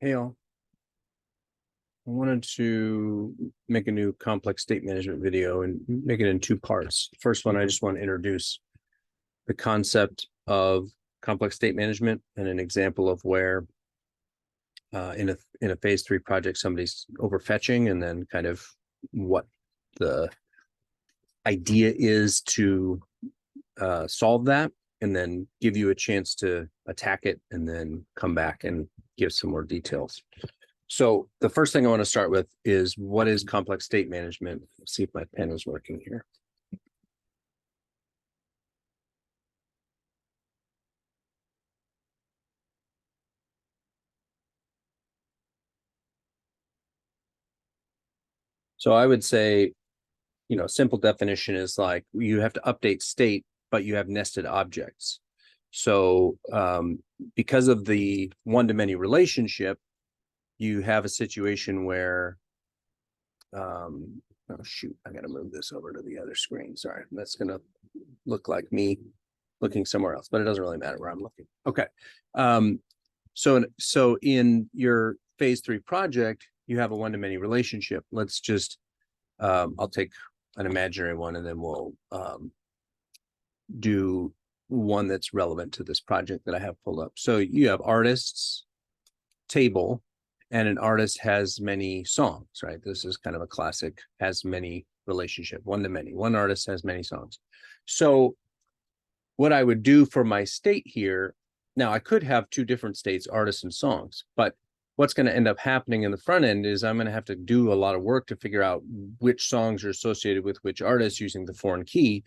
Hey all, I wanted to make a new complex state management video and make it in two parts. First one, I just want to introduce the concept of complex state management and an example of where in a phase 3 project somebody's overfetching, and then kind of what the idea is to solve that, and then give you a chance to attack it and then come back and give some more details. So the first thing I want to start with is, what is complex state management? Let's see if my pen is working here. So I would say, simple definition is like you have to update state, but you have nested objects. So because of the one-to-many relationship, you have a situation where, oh shoot, I got to move this over to the other screen. Sorry, that's going to look like me looking somewhere else, but it doesn't really matter where I'm looking. Okay. So in your phase 3 project, you have a one-to-many relationship. Let's just, I'll take an imaginary one, and then we'll do one that's relevant to this project that I have pulled up. So you have artists table, and an artist has many songs, right? This is kind of a classic has many relationship, one-to-many. One artist has many songs. So what I would do for my state here, now I could have two different states, artists and songs, but what's going to end up happening in the front end is I'm going to have to do a lot of work to figure out which songs are associated with which artists using the foreign key.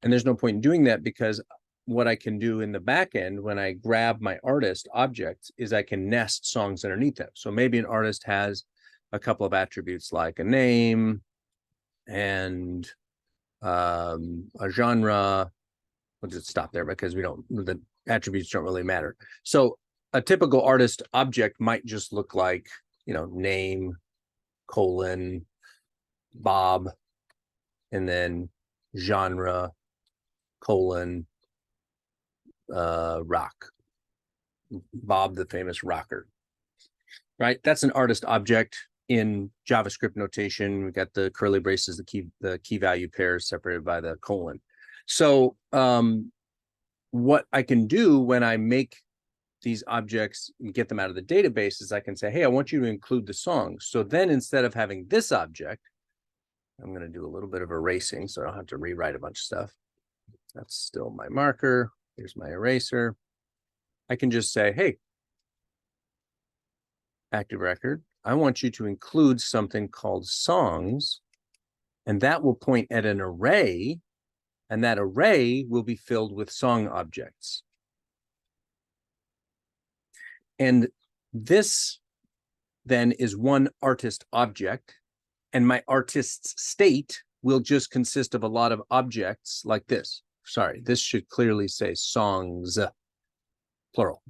And there's no point in doing that, because what I can do in the back end when I grab my artist objects is I can nest songs underneath them. So maybe an artist has a couple of attributes like a name and a genre. We'll just stop there because the attributes don't really matter. So a typical artist object might just look like, name, colon, Bob, and then genre, colon, rock. Bob, the famous rocker, right? That's an artist object in JavaScript notation. We got the curly braces, the key value pairs separated by the colon. So what I can do when I make these objects and get them out of the database is I can say, hey, I want you to include the songs. So then instead of having this object, I'm going to do a little bit of erasing so I don't have to rewrite a bunch of stuff. That's still my marker. Here's my eraser. I can just say, hey, active record, I want you to include something called songs, and that will point at an array, and that array will be filled with song objects. And this then is one artist object, and my artist's state will just consist of a lot of objects like this. Sorry, this should clearly say songs, plural.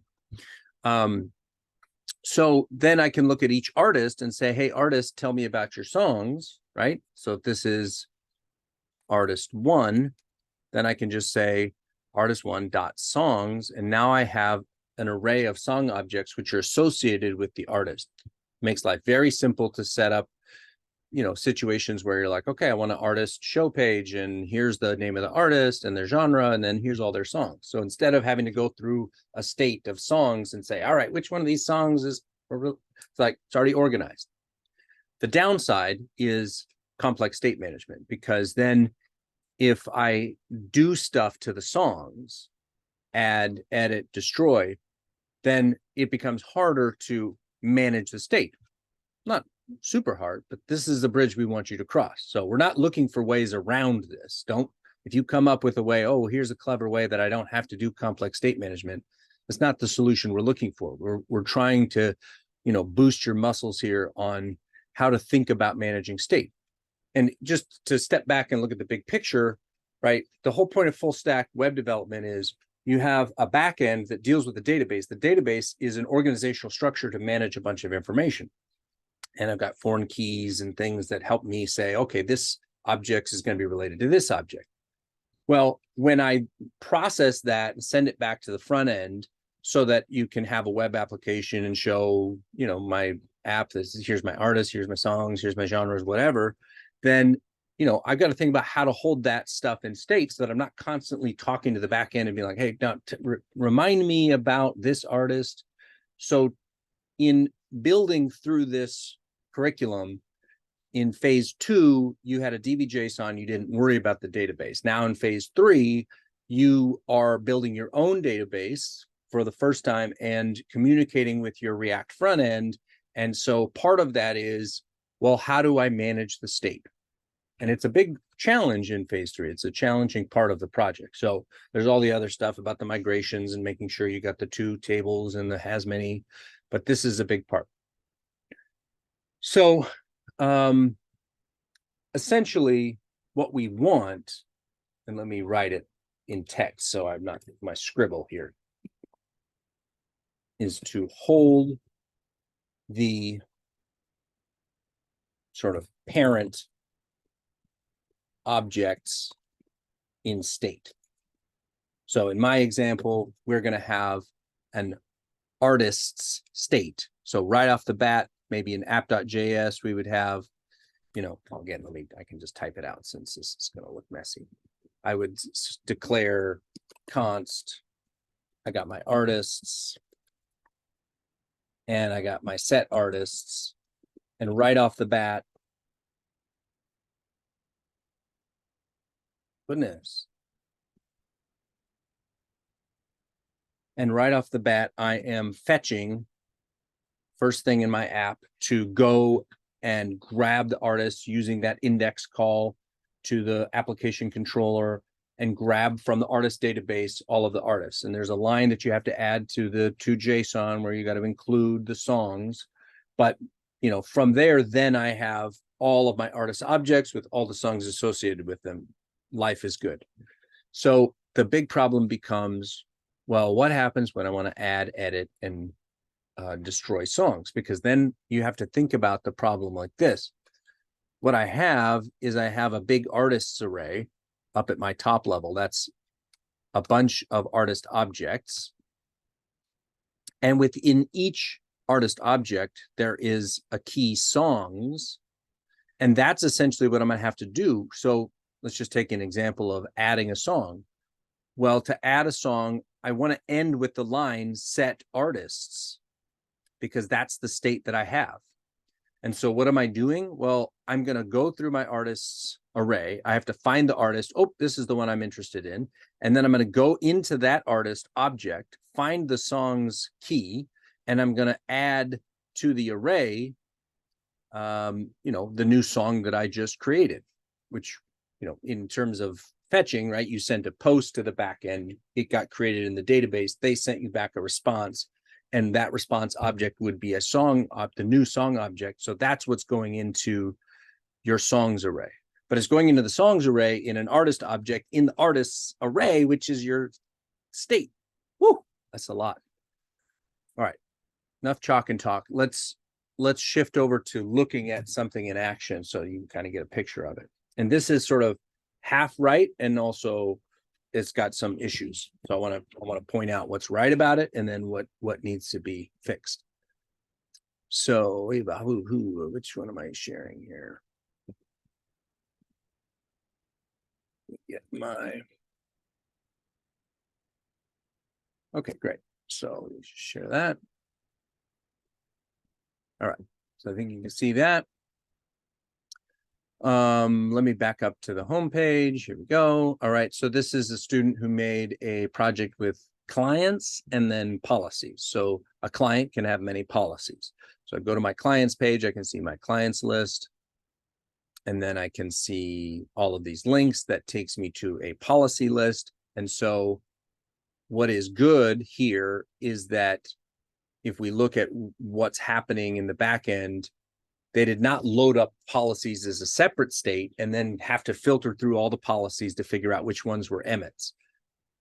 So then I can look at each artist and say, hey, artist, tell me about your songs, right? So if this is artist 1, then I can just say artist1 dot songs, and now I have an array of song objects which are associated with the artist. Makes life very simple to set up, situations where you're like, okay, I want an artist show page, and here's the name of the artist and their genre, and then here's all their songs. So instead of having to go through a state of songs and say, all right, which one of these songs is, it's already organized. The downside is complex state management, because then if I do stuff to the songs, add, edit, destroy, then it becomes harder to manage the state. Not super hard, but this is the bridge we want you to cross. So we're not looking for ways around this. If you come up with a way, oh, here's a clever way that I don't have to do complex state management, that's not the solution we're looking for. We're trying to, boost your muscles here on how to think about managing state. And just to step back and look at the big picture, right? The whole point of full stack web development is you have a back end that deals with the database. The database is an organizational structure to manage a bunch of information. And I've got foreign keys and things that help me say, okay, this object is going to be related to this object. Well, when I process that and send it back to the front end, so that you can have a web application and show, you know, my app, here's my artist, here's my songs, here's my genres, whatever, then, you know, I've got to think about how to hold that stuff in state so that I'm not constantly talking to the back end and being like, hey, now remind me about this artist. So in building through this curriculum, in phase 2, you had a DB-JSON, you didn't worry about the database. Now in phase 3, you are building your own database for the first time and communicating with your React front end. And so part of that is, well, how do I manage the state? And it's a big challenge in phase 3. It's a challenging part of the project. So there's all the other stuff about the migrations and making sure you got the 2 tables and the has many, but this is a big part. So essentially what we want, and let me write it in text so I'm not my scribble here, is to hold the sort of parent objects in state. So in my example, we're going to have an artist's state. So right off the bat, maybe in app.js, we would have, you know, again, I can just type it out since this is going to look messy. I would declare const, I got my artists, and I got my set artists, and right off the bat, goodness. And right off the bat, I am fetching first thing in my app to go and grab the artists using that index call to the application controller and grab from the artist database all of the artists. And there's a line that you have to add to the to JSON where you got to include the songs. But, you know, from there, then I have all of my artist objects with all the songs associated with them. Life is good. So the big problem becomes, well, what happens when I want to add, edit, and destroy songs? Because then you have to think about the problem like this. What I have is I have a big artists array up at my top level. That's a bunch of artist objects. And within each artist object, there is a key songs. And that's essentially what I'm going to have to do. So let's just take an example of adding a song. Well, to add a song, I want to end with the line set artists, because that's the state that I have. And so what am I doing? Well, I'm going to go through my artists array. I have to find the artist. Oh, this is the one I'm interested in. And then I'm going to go into that artist object, find the song's key, and I'm going to add to the array, you know, the new song that I just created, which, you know, in terms of fetching, right, you sent a post to the back end, it got created in the database, they sent you back a response, and that response object would be a song, the new song object. So that's what's going into your songs array. But it's going into the songs array in an artist object in the artists array, which is your state. Woo, that's a lot. All right, enough chalk and talk. Let's shift over to looking at something in action so you can kind of get a picture of it. And this is sort of half right, and also it's got some issues. So I want to point out what's right about it and then what needs to be fixed. So which one am I sharing here? Get my, okay, great. So we should share that. All right, so I think you can see that. Let me back up to the home page. Here we go. All right, so this is a student who made a project with clients and then policies. So a client can have many policies. So I go to my clients page, I can see my clients list, and then I can see all of these links that takes me to a policy list. And so what is good here is that if we look at what's happening in the back end, they did not load up policies as a separate state and then have to filter through all the policies to figure out which ones were emits.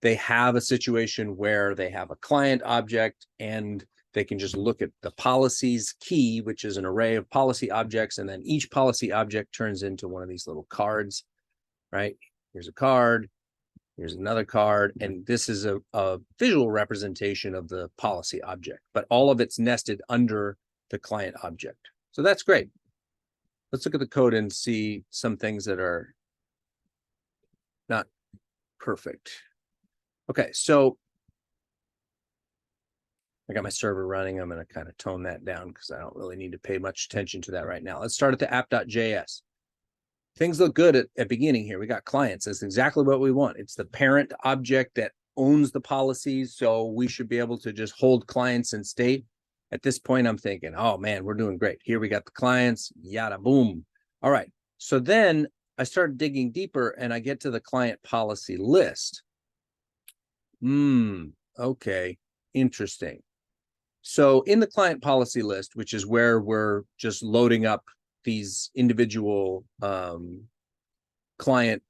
They have a situation where they have a client object and they can just look at the policies key, which is an array of policy objects. And then each policy object turns into one of these little cards, right? Here's a card. Here's another card. And this is a visual representation of the policy object, but all of it's nested under the client object. So that's great. Let's look at the code and see some things that are not perfect. Okay, so I got my server running. I'm going to kind of tone that down because I don't really need to pay much attention to that right now. Let's start at the app.js. Things look good at beginning here. We got clients. That's exactly what we want. It's the parent object that owns the policies. So we should be able to just hold clients in state. At this point, I'm thinking, oh man, we're doing great. Here we got the clients, yada, boom. All right. So then I started digging deeper and I get to the client policy list. Okay, interesting. So in the client policy list, which is where we're just loading up these individual client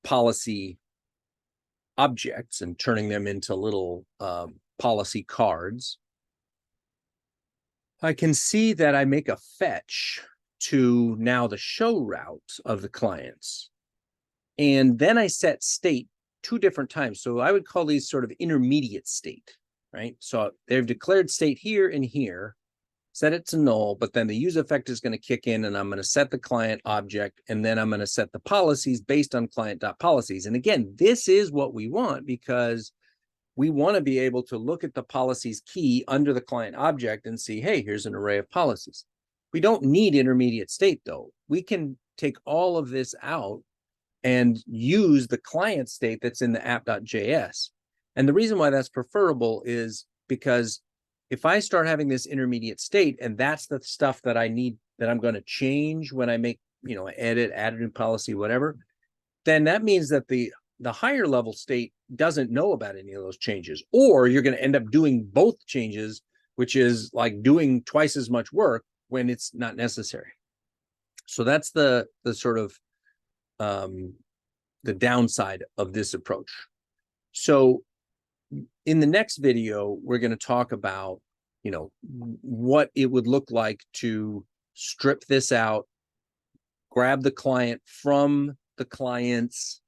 policy objects and turning them into little policy cards, I can see that I make a fetch to now the show route of the clients. And then I set state 2 different times. So I would call these sort of intermediate state, right? So they've declared state here and here, set it to null, but then the use effect is going to kick in and I'm going to set the client object, and then I'm going to set the policies based on client.policies. And again, this is what we want because we want to be able to look at the policies key under the client object and see, hey, here's an array of policies. We don't need intermediate state though. We can take all of this out and use the client state that's in the app.js. And the reason why that's preferable is because if I start having this intermediate state, and that's the stuff that I need, that I'm going to change when I make, edit, add a new policy, whatever, then that means that the higher level state doesn't know about any of those changes, or you're going to end up doing both changes, which is like doing twice as much work when it's not necessary. So that's the sort of the downside of this approach. So in the next video, we're going to talk about, what it would look like to strip this out, grab the client from the client's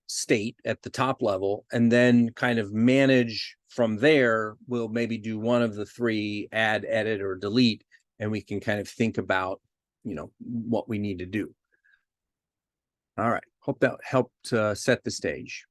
state at the top level, and then kind of manage from there. We'll maybe do one of the 3, add, edit, or delete, and we can kind of think about, what we need to do. All right. Hope that helped set the stage.